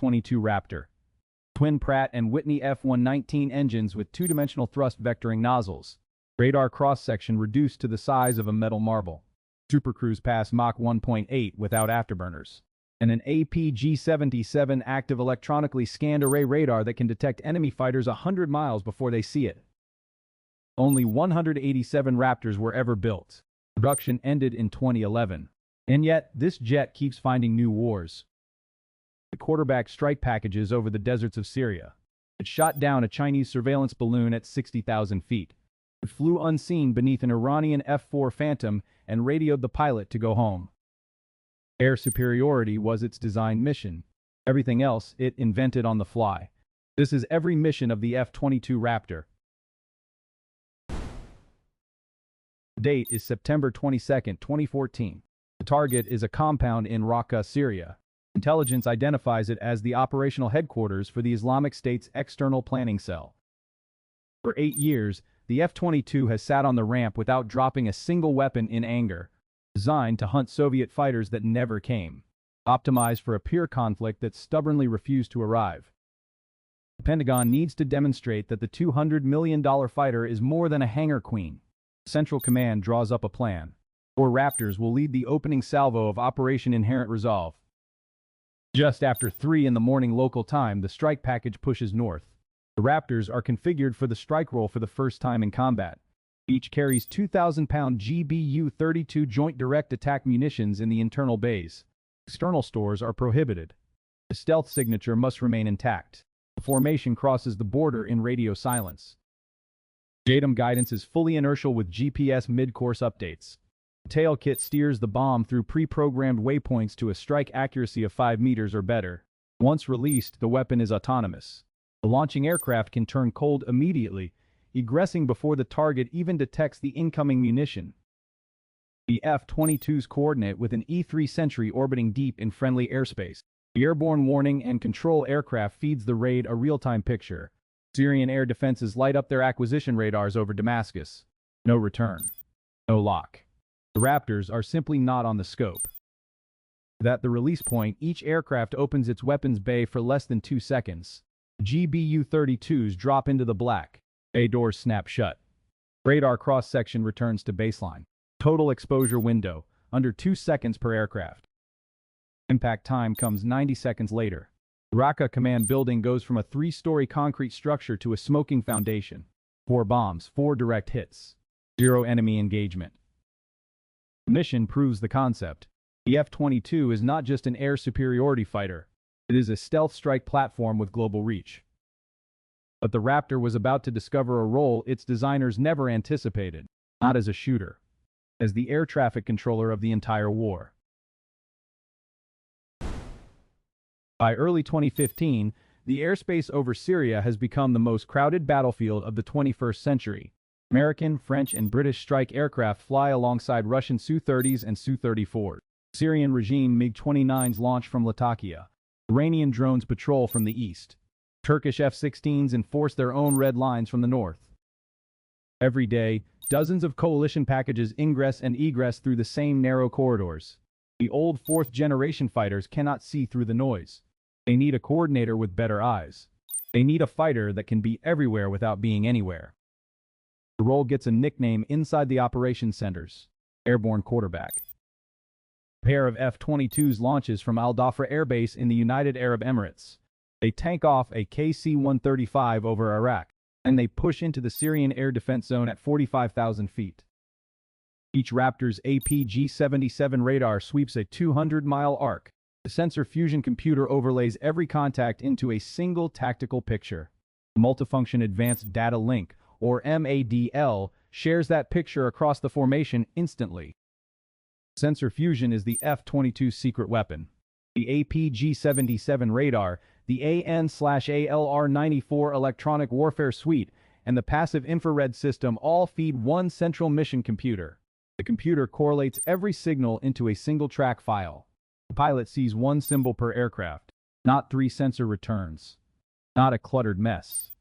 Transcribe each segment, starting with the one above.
F-22 Raptor. Twin Pratt & Whitney F-119 engines with two-dimensional thrust vectoring nozzles. Radar cross-section reduced to the size of a metal marble. Supercruise pass Mach 1.8 without afterburners. And an APG-77 active electronically scanned array radar that can detect enemy fighters 100 miles before they see it. Only 187 Raptors were ever built. Production ended in 2011. And yet, this jet keeps finding new wars. The quarterback strike packages over the deserts of Syria. It shot down a Chinese surveillance balloon at 60,000 feet. It flew unseen beneath an Iranian F-4 Phantom and radioed the pilot to go home. Air superiority was its design mission. Everything else it invented on the fly. This is every mission of the F-22 Raptor. The date is September 22, 2014. The target is a compound in Raqqa, Syria. Intelligence identifies it as the operational headquarters for the Islamic State's external planning cell. For 8 years, the F-22 has sat on the ramp without dropping a single weapon in anger, designed to hunt Soviet fighters that never came, optimized for a pure conflict that stubbornly refused to arrive. The Pentagon needs to demonstrate that the $200 million fighter is more than a hangar queen. Central Command draws up a plan. 4 Raptors will lead the opening salvo of Operation Inherent Resolve. Just after 3 in the morning local time, the strike package pushes north. The Raptors are configured for the strike role for the first time in combat. Each carries 2,000-pound GBU-32 Joint Direct Attack munitions in the internal bays. External stores are prohibited. The stealth signature must remain intact. The formation crosses the border in radio silence. JADAM guidance is fully inertial with GPS mid-course updates. The tail kit steers the bomb through pre-programmed waypoints to a strike accuracy of 5 meters or better. Once released, the weapon is autonomous. The launching aircraft can turn cold immediately, egressing before the target even detects the incoming munition. The F-22's coordinate with an E-3 Sentry orbiting deep in friendly airspace. The airborne warning and control aircraft feeds the raid a real-time picture. Syrian air defenses light up their acquisition radars over Damascus. No return. No lock. The Raptors are simply not on the scope. At the release point, each aircraft opens its weapons bay for less than 2 seconds. GBU-32s drop into the black. Bay doors snap shut. Radar cross-section returns to baseline. Total exposure window, under 2 seconds per aircraft. Impact time comes 90 seconds later. The Raqqa command building goes from a 3-story concrete structure to a smoking foundation. 4 bombs, 4 direct hits. 0 enemy engagement. The mission proves the concept. The F-22 is not just an air superiority fighter. It is a stealth strike platform with global reach. But the Raptor was about to discover a role its designers never anticipated, not as a shooter, as the air traffic controller of the entire war. By early 2015, the airspace over Syria has become the most crowded battlefield of the 21st century. American, French, and British strike aircraft fly alongside Russian Su-30s and Su-34s. Syrian regime MiG-29s launch from Latakia. Iranian drones patrol from the east. Turkish F-16s enforce their own red lines from the north. Every day, dozens of coalition packages ingress and egress through the same narrow corridors. The old 4th-generation fighters cannot see through the noise. They need a coordinator with better eyes. They need a fighter that can be everywhere without being anywhere. The role gets a nickname inside the operations centers: Airborne Quarterback. A pair of F-22s launches from Al Dhafra Air Base in the United Arab Emirates. They tank off a KC-135 over Iraq, and they push into the Syrian air defense zone at 45,000 feet. Each Raptor's APG-77 radar sweeps a 200-mile arc. The sensor fusion computer overlays every contact into a single tactical picture. The Multifunction Advanced Data Link, or MADL, shares that picture across the formation instantly. Sensor fusion is the F-22's secret weapon. The APG-77 radar, the AN/ALR-94 electronic warfare suite, and the passive infrared system all feed one central mission computer. The computer correlates every signal into a single track file. The pilot sees one symbol per aircraft, not 3 sensor returns. Not a cluttered mess.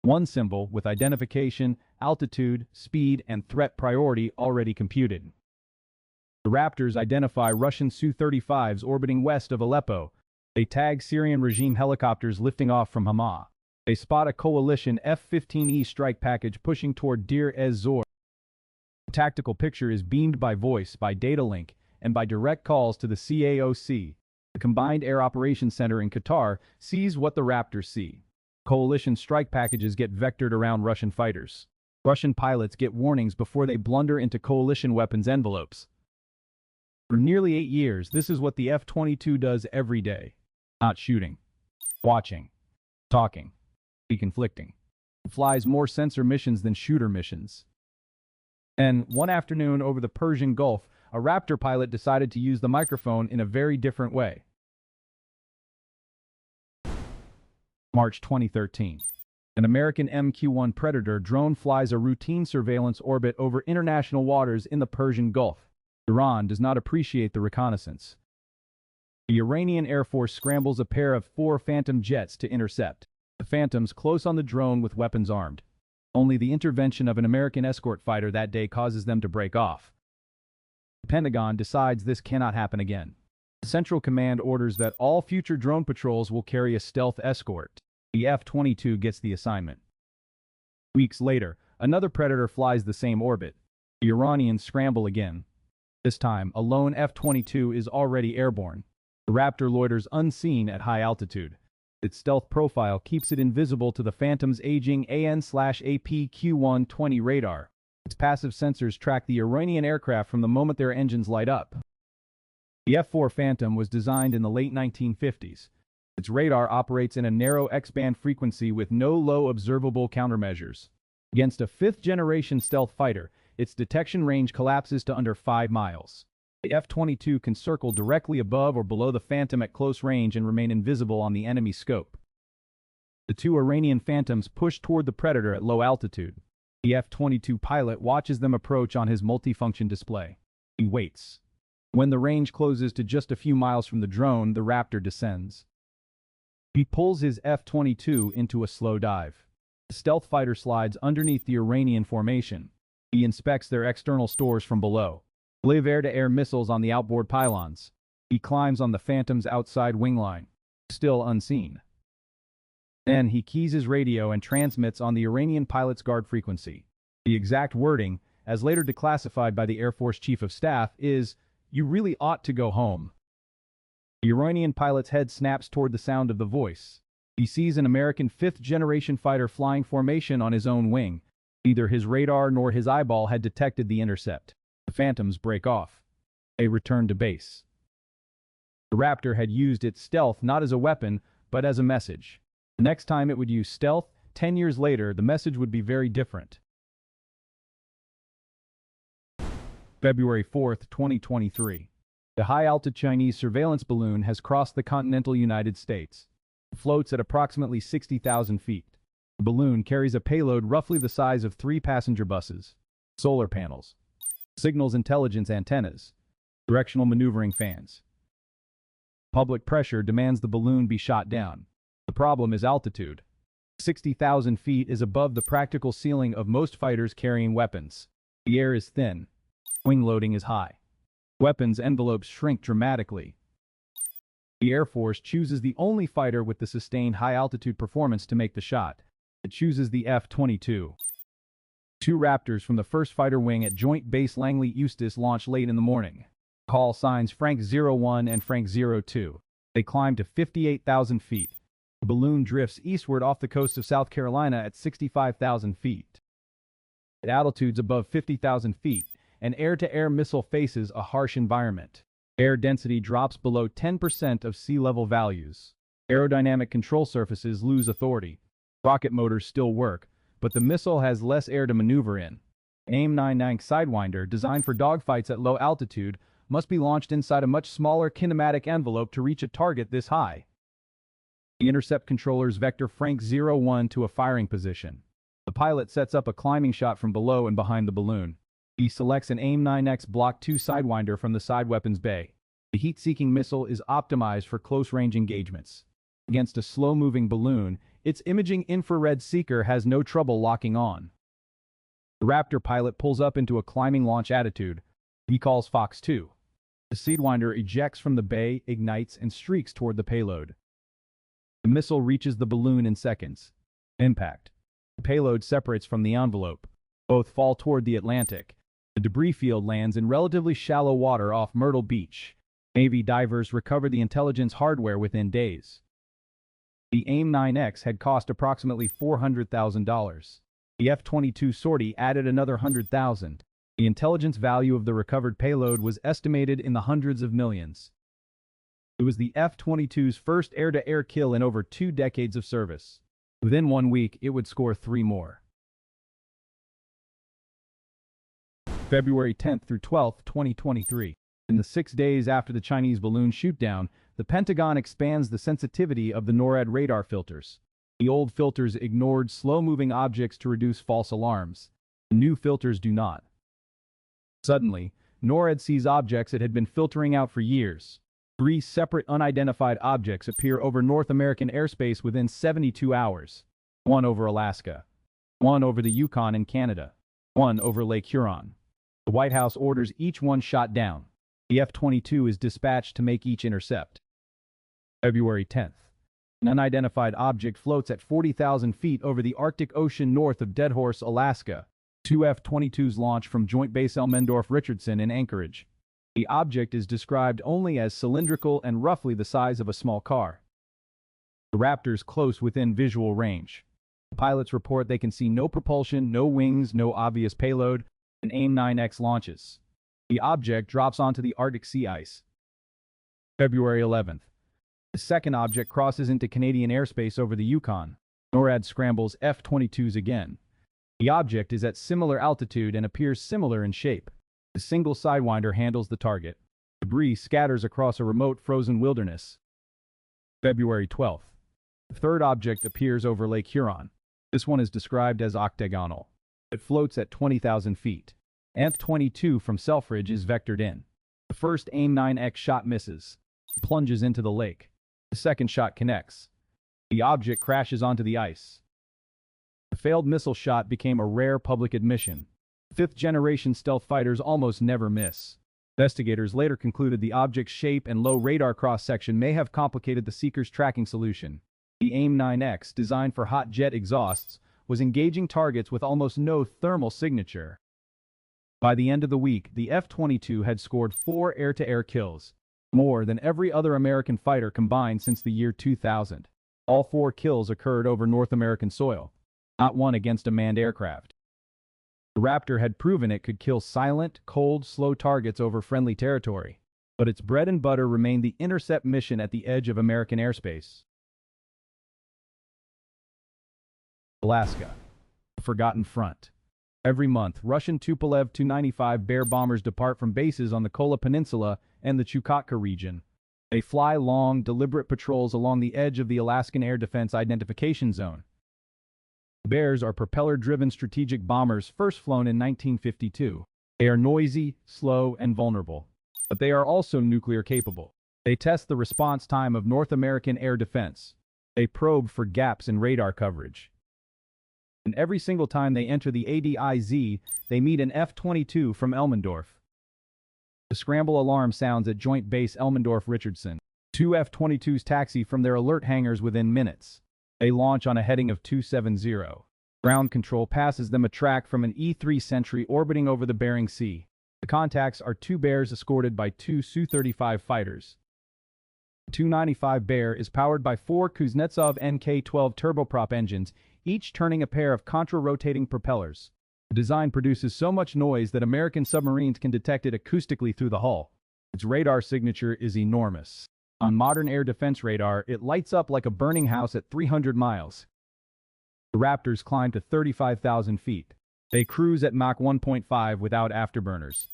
One symbol with identification, altitude, speed, and threat priority already computed. The Raptors identify Russian Su-35s orbiting west of Aleppo. They tag Syrian regime helicopters lifting off from Hama. They spot a coalition F-15E strike package pushing toward Deir ez-Zor. The tactical picture is beamed by voice, by data link, and by direct calls to the CAOC. The Combined Air Operations Center in Qatar sees what the Raptors see. Coalition strike packages get vectored around Russian fighters. Russian pilots get warnings before they blunder into coalition weapons envelopes. For nearly 8 years, this is what the F-22 does every day. Not shooting, watching, talking, conflicting. It flies more sensor missions than shooter missions. And one afternoon over the Persian Gulf, a Raptor pilot decided to use the microphone in a very different way. March 2013. An American MQ-1 Predator drone flies a routine surveillance orbit over international waters in the Persian Gulf. Iran does not appreciate the reconnaissance. The Iranian Air Force scrambles a pair of 4 Phantom jets to intercept. The Phantoms close on the drone with weapons armed. Only the intervention of an American escort fighter that day causes them to break off. The Pentagon decides this cannot happen again. The Central Command orders that all future drone patrols will carry a stealth escort. The F-22 gets the assignment. Weeks later, another Predator flies the same orbit. The Iranians scramble again. This time, a lone F-22 is already airborne. The Raptor loiters unseen at high altitude. Its stealth profile keeps it invisible to the Phantom's aging AN/APQ-120 radar. Its passive sensors track the Iranian aircraft from the moment their engines light up. The F-4 Phantom was designed in the late 1950s. Its radar operates in a narrow X-band frequency with no low observable countermeasures. Against a 5th-generation stealth fighter, its detection range collapses to under 5 miles. The F-22 can circle directly above or below the Phantom at close range and remain invisible on the enemy scope. The 2 Iranian Phantoms push toward the Predator at low altitude. The F-22 pilot watches them approach on his multifunction display. He waits. When the range closes to just a few miles from the drone, the Raptor descends. He pulls his F-22 into a slow dive. The stealth fighter slides underneath the Iranian formation. He inspects their external stores from below. Live air-to-air missiles on the outboard pylons. He climbs on the Phantom's outside wingline, still unseen. Then he keys his radio and transmits on the Iranian pilot's guard frequency. The exact wording, as later declassified by the Air Force Chief of Staff, is, "You really ought to go home." The Iranian pilot's head snaps toward the sound of the voice. He sees an American 5th-generation fighter flying formation on his own wing. Neither his radar nor his eyeball had detected the intercept. The Phantoms break off. They return to base. The Raptor had used its stealth not as a weapon, but as a message. The next time it would use stealth, 10 years later, the message would be very different. February 4, 2023. The high-altitude Chinese surveillance balloon has crossed the continental United States. It floats at approximately 60,000 feet. The balloon carries a payload roughly the size of 3 passenger buses, solar panels, signals intelligence antennas, directional maneuvering fans. Public pressure demands the balloon be shot down. The problem is altitude. 60,000 feet is above the practical ceiling of most fighters carrying weapons. The air is thin. Wing loading is high. Weapons envelopes shrink dramatically. The Air Force chooses the only fighter with the sustained high-altitude performance to make the shot. It chooses the F-22. 2 Raptors from the 1st Fighter Wing at Joint Base Langley Eustis launch late in the morning. Call signs Frank 01 and Frank 02. They climb to 58,000 feet. The balloon drifts eastward off the coast of South Carolina at 65,000 feet. At altitudes above 50,000 feet, an air-to-air missile faces a harsh environment. Air density drops below 10% of sea level values. Aerodynamic control surfaces lose authority. Rocket motors still work, but the missile has less air to maneuver in. AIM-9 Sidewinder, designed for dogfights at low altitude, must be launched inside a much smaller kinematic envelope to reach a target this high. The intercept controllers vector Frank 01 to a firing position. The pilot sets up a climbing shot from below and behind the balloon. He selects an AIM-9X Block 2 Sidewinder from the side weapons bay. The heat-seeking missile is optimized for close-range engagements. Against a slow-moving balloon, its imaging infrared seeker has no trouble locking on. The Raptor pilot pulls up into a climbing launch attitude. He calls Fox 2. The Sidewinder ejects from the bay, ignites, and streaks toward the payload. The missile reaches the balloon in seconds. Impact. The payload separates from the envelope. Both fall toward the Atlantic. The debris field lands in relatively shallow water off Myrtle Beach. Navy divers recovered the intelligence hardware within days. The AIM-9X had cost approximately $400,000. The F-22 sortie added another $100,000. The intelligence value of the recovered payload was estimated in the hundreds of millions. It was the F-22's first air-to-air kill in over 2 decades of service. Within 1 week, it would score 3 more. February 10th through 12th, 2023. In the 6 days after the Chinese balloon shootdown, the Pentagon expands the sensitivity of the NORAD radar filters. The old filters ignored slow-moving objects to reduce false alarms. The new filters do not. Suddenly, NORAD sees objects it had been filtering out for years. 3 separate unidentified objects appear over North American airspace within 72 hours. 1 over Alaska. 1 over the Yukon in Canada. 1 over Lake Huron. The White House orders each one shot down. The F-22 is dispatched to make each intercept. February 10th. An unidentified object floats at 40,000 feet over the Arctic Ocean north of Deadhorse, Alaska. 2 F-22s launch from Joint Base Elmendorf-Richardson in Anchorage. The object is described only as cylindrical and roughly the size of a small car. The Raptor's close within visual range. The pilots report they can see no propulsion, no wings, no obvious payload. An AIM-9X launches. The object drops onto the Arctic sea ice. February 11th. The second object crosses into Canadian airspace over the Yukon. NORAD scrambles F-22s again. The object is at similar altitude and appears similar in shape. The single Sidewinder handles the target. Debris scatters across a remote frozen wilderness. February 12th. The third object appears over Lake Huron. This one is described as octagonal. It floats at 20,000 feet. AMP-22 from Selfridge is vectored in. The first AIM-9X shot misses. It plunges into the lake. The second shot connects. The object crashes onto the ice. The failed missile shot became a rare public admission. 5th-generation stealth fighters almost never miss. Investigators later concluded the object's shape and low radar cross-section may have complicated the seeker's tracking solution. The AIM-9X, designed for hot jet exhausts, was engaging targets with almost no thermal signature. By the end of the week, the F-22 had scored 4 air-to-air kills, more than every other American fighter combined since the year 2000. All 4 kills occurred over North American soil, not one against a manned aircraft. The Raptor had proven it could kill silent, cold, slow targets over friendly territory, but its bread and butter remained the intercept mission at the edge of American airspace. Alaska. The Forgotten Front. Every month, Russian Tupolev Tu-95 Bear bombers depart from bases on the Kola Peninsula and the Chukotka region. They fly long, deliberate patrols along the edge of the Alaskan Air Defense Identification Zone. Bears are propeller-driven strategic bombers first flown in 1952. They are noisy, slow, and vulnerable, but they are also nuclear capable. They test the response time of North American air defense. They probe for gaps in radar coverage. And every single time they enter the ADIZ, they meet an F-22 from Elmendorf. The scramble alarm sounds at Joint Base Elmendorf-Richardson. 2 F-22s taxi from their alert hangars within minutes. They launch on a heading of 270. Ground control passes them a track from an E-3 Sentry orbiting over the Bering Sea. The contacts are 2 Bears escorted by 2 Su-35 fighters. The Tu-95 Bear is powered by 4 Kuznetsov NK-12 turboprop engines, each turning a pair of contra-rotating propellers. The design produces so much noise that American submarines can detect it acoustically through the hull. Its radar signature is enormous. On modern air defense radar, it lights up like a burning house at 300 miles. The Raptors climb to 35,000 feet. They cruise at Mach 1.5 without afterburners.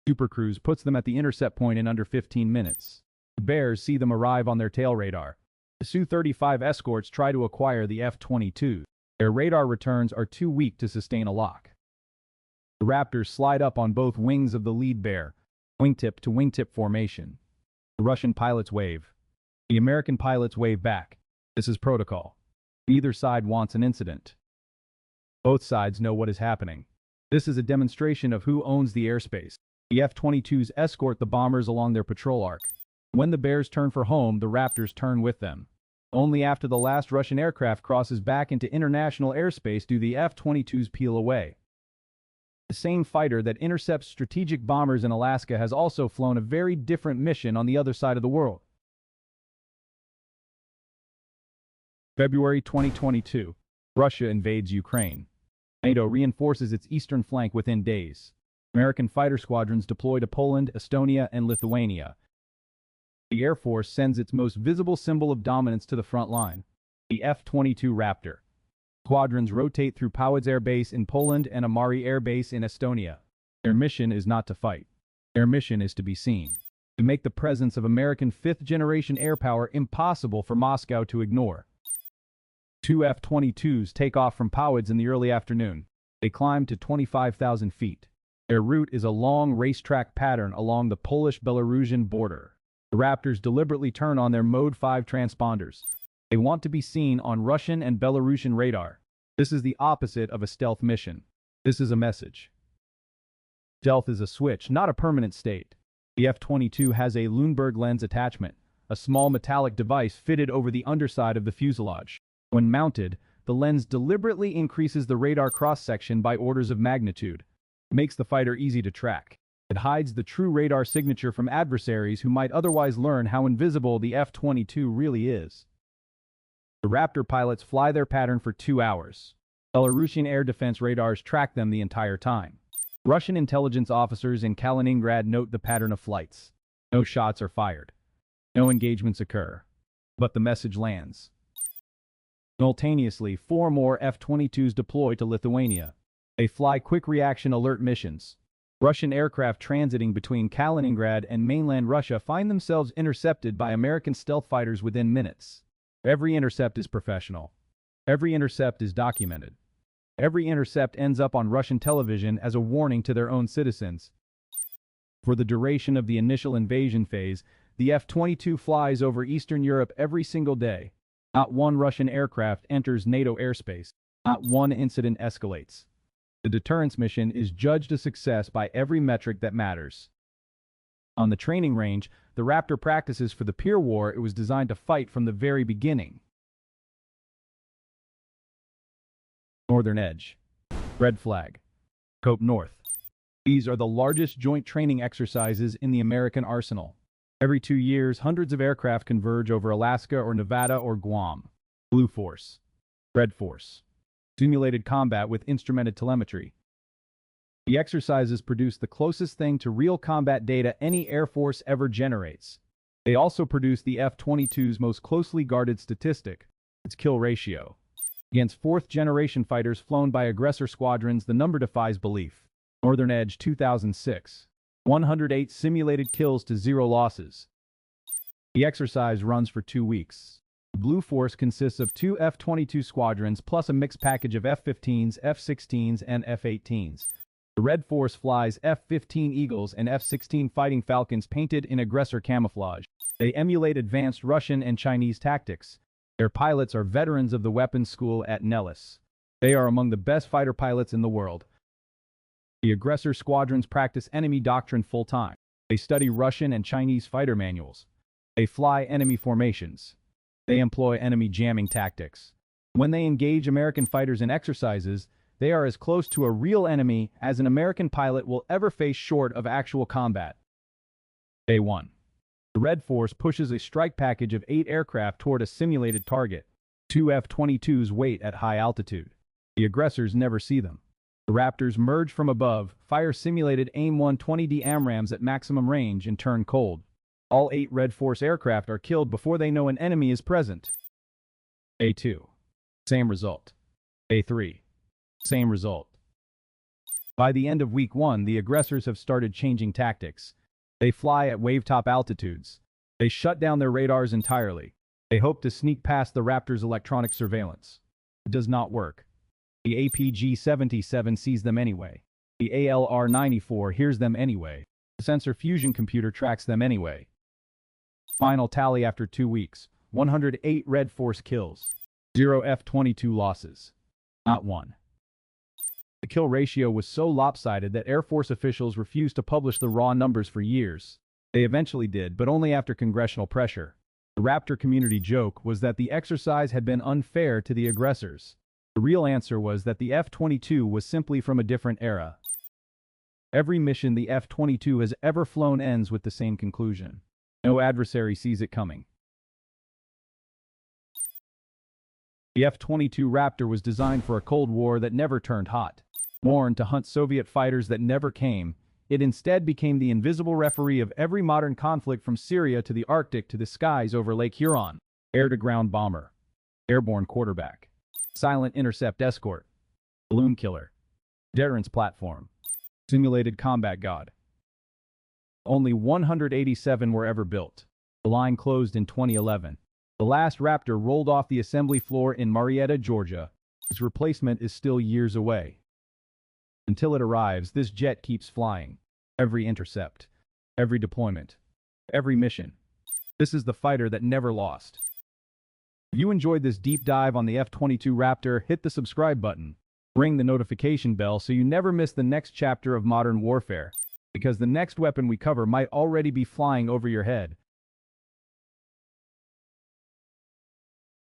Supercruise puts them at the intercept point in under 15 minutes. The Bears see them arrive on their tail radar. The Su-35 escorts try to acquire the F-22. Their radar returns are too weak to sustain a lock. The Raptors slide up on both wings of the lead Bear, wingtip to wingtip formation. The Russian pilots wave. The American pilots wave back. This is protocol. Neither side wants an incident. Both sides know what is happening. This is a demonstration of who owns the airspace. The F-22s escort the bombers along their patrol arc. When the Bears turn for home, the Raptors turn with them. Only after the last Russian aircraft crosses back into international airspace do the F-22s peel away. The same fighter that intercepts strategic bombers in Alaska has also flown a very different mission on the other side of the world. February 2022. Russia invades Ukraine. NATO reinforces its eastern flank within days. American fighter squadrons deploy to Poland, Estonia, and Lithuania. The Air Force sends its most visible symbol of dominance to the front line, the F-22 Raptor. Squadrons rotate through Powidz Air Base in Poland and Amari Air Base in Estonia. Their mission is not to fight. Their mission is to be seen, to make the presence of American fifth-generation air power impossible for Moscow to ignore. Two F-22s take off from Powidz in the early afternoon. They climb to 25,000 feet. Their route is a long racetrack pattern along the Polish-Belarusian border. The Raptors deliberately turn on their Mode 5 transponders. They want to be seen on Russian and Belarusian radar. This is the opposite of a stealth mission. This is a message. Stealth is a switch, not a permanent state. The F-22 has a Lundberg lens attachment, a small metallic device fitted over the underside of the fuselage. When mounted, the lens deliberately increases the radar cross-section by orders of magnitude. It makes the fighter easy to track. It hides the true radar signature from adversaries who might otherwise learn how invisible the F-22 really is. The Raptor pilots fly their pattern for 2 hours. Belarusian air defense radars track them the entire time. Russian intelligence officers in Kaliningrad note the pattern of flights. No shots are fired. No engagements occur. But the message lands. Simultaneously, 4 more F-22s deploy to Lithuania. They fly quick reaction alert missions. Russian aircraft transiting between Kaliningrad and mainland Russia find themselves intercepted by American stealth fighters within minutes. Every intercept is professional. Every intercept is documented. Every intercept ends up on Russian television as a warning to their own citizens. For the duration of the initial invasion phase, the F-22 flies over Eastern Europe every single day. Not one Russian aircraft enters NATO airspace. Not one incident escalates. The deterrence mission is judged a success by every metric that matters. On the training range, the Raptor practices for the peer war it was designed to fight from the very beginning. Northern Edge. Red Flag. Cope North. These are the largest joint training exercises in the American arsenal. Every 2 years, hundreds of aircraft converge over Alaska or Nevada or Guam. Blue Force. Red Force. Simulated combat with instrumented telemetry. The exercises produce the closest thing to real combat data any Air Force ever generates. They also produce the F-22's most closely guarded statistic, its kill ratio. Against fourth-generation fighters flown by aggressor squadrons, the number defies belief. Northern Edge 2006. 108 simulated kills to 0 losses. The exercise runs for 2 weeks. The Blue Force consists of 2 F-22 squadrons plus a mixed package of F-15s, F-16s, and F-18s. The Red Force flies F-15 Eagles and F-16 Fighting Falcons painted in aggressor camouflage. They emulate advanced Russian and Chinese tactics. Their pilots are veterans of the weapons school at Nellis. They are among the best fighter pilots in the world. The aggressor squadrons practice enemy doctrine full-time. They study Russian and Chinese fighter manuals. They fly enemy formations. They employ enemy jamming tactics. When they engage American fighters in exercises, they are as close to a real enemy as an American pilot will ever face short of actual combat. Day 1. The Red Force pushes a strike package of 8 aircraft toward a simulated target. 2 F-22s wait at high altitude. The aggressors never see them. The Raptors merge from above, fire simulated AIM-120D AMRAAMs at maximum range, and turn cold. All 8 Red Force aircraft are killed before they know an enemy is present. Day 2. Same result. Day 3. Same result. By the end of week 1, the aggressors have started changing tactics. They fly at wave-top altitudes. They shut down their radars entirely. They hope to sneak past the Raptors' electronic surveillance. It does not work. The APG-77 sees them anyway. The ALR-94 hears them anyway. The sensor fusion computer tracks them anyway. Final tally after 2 weeks. 108 Red Force kills. 0 F-22 losses. Not one. The kill ratio was so lopsided that Air Force officials refused to publish the raw numbers for years. They eventually did, but only after congressional pressure. The Raptor community joke was that the exercise had been unfair to the aggressors. The real answer was that the F-22 was simply from a different era. Every mission the F-22 has ever flown ends with the same conclusion. No adversary sees it coming. The F-22 Raptor was designed for a Cold War that never turned hot. Born to hunt Soviet fighters that never came, it instead became the invisible referee of every modern conflict from Syria to the Arctic to the skies over Lake Huron. Air-to-ground bomber, airborne quarterback, silent intercept escort, balloon killer, deterrence platform, simulated combat god. Only 187 were ever built. The line closed in 2011. The last Raptor rolled off the assembly floor in Marietta, Georgia. Its replacement is still years away. Until it arrives, this jet keeps flying. Every intercept, every deployment, every mission. This is the fighter that never lost. If you enjoyed this deep dive on the F-22 Raptor, hit the subscribe button. Ring the notification bell so you never miss the next chapter of modern warfare, because the next weapon we cover might already be flying over your head.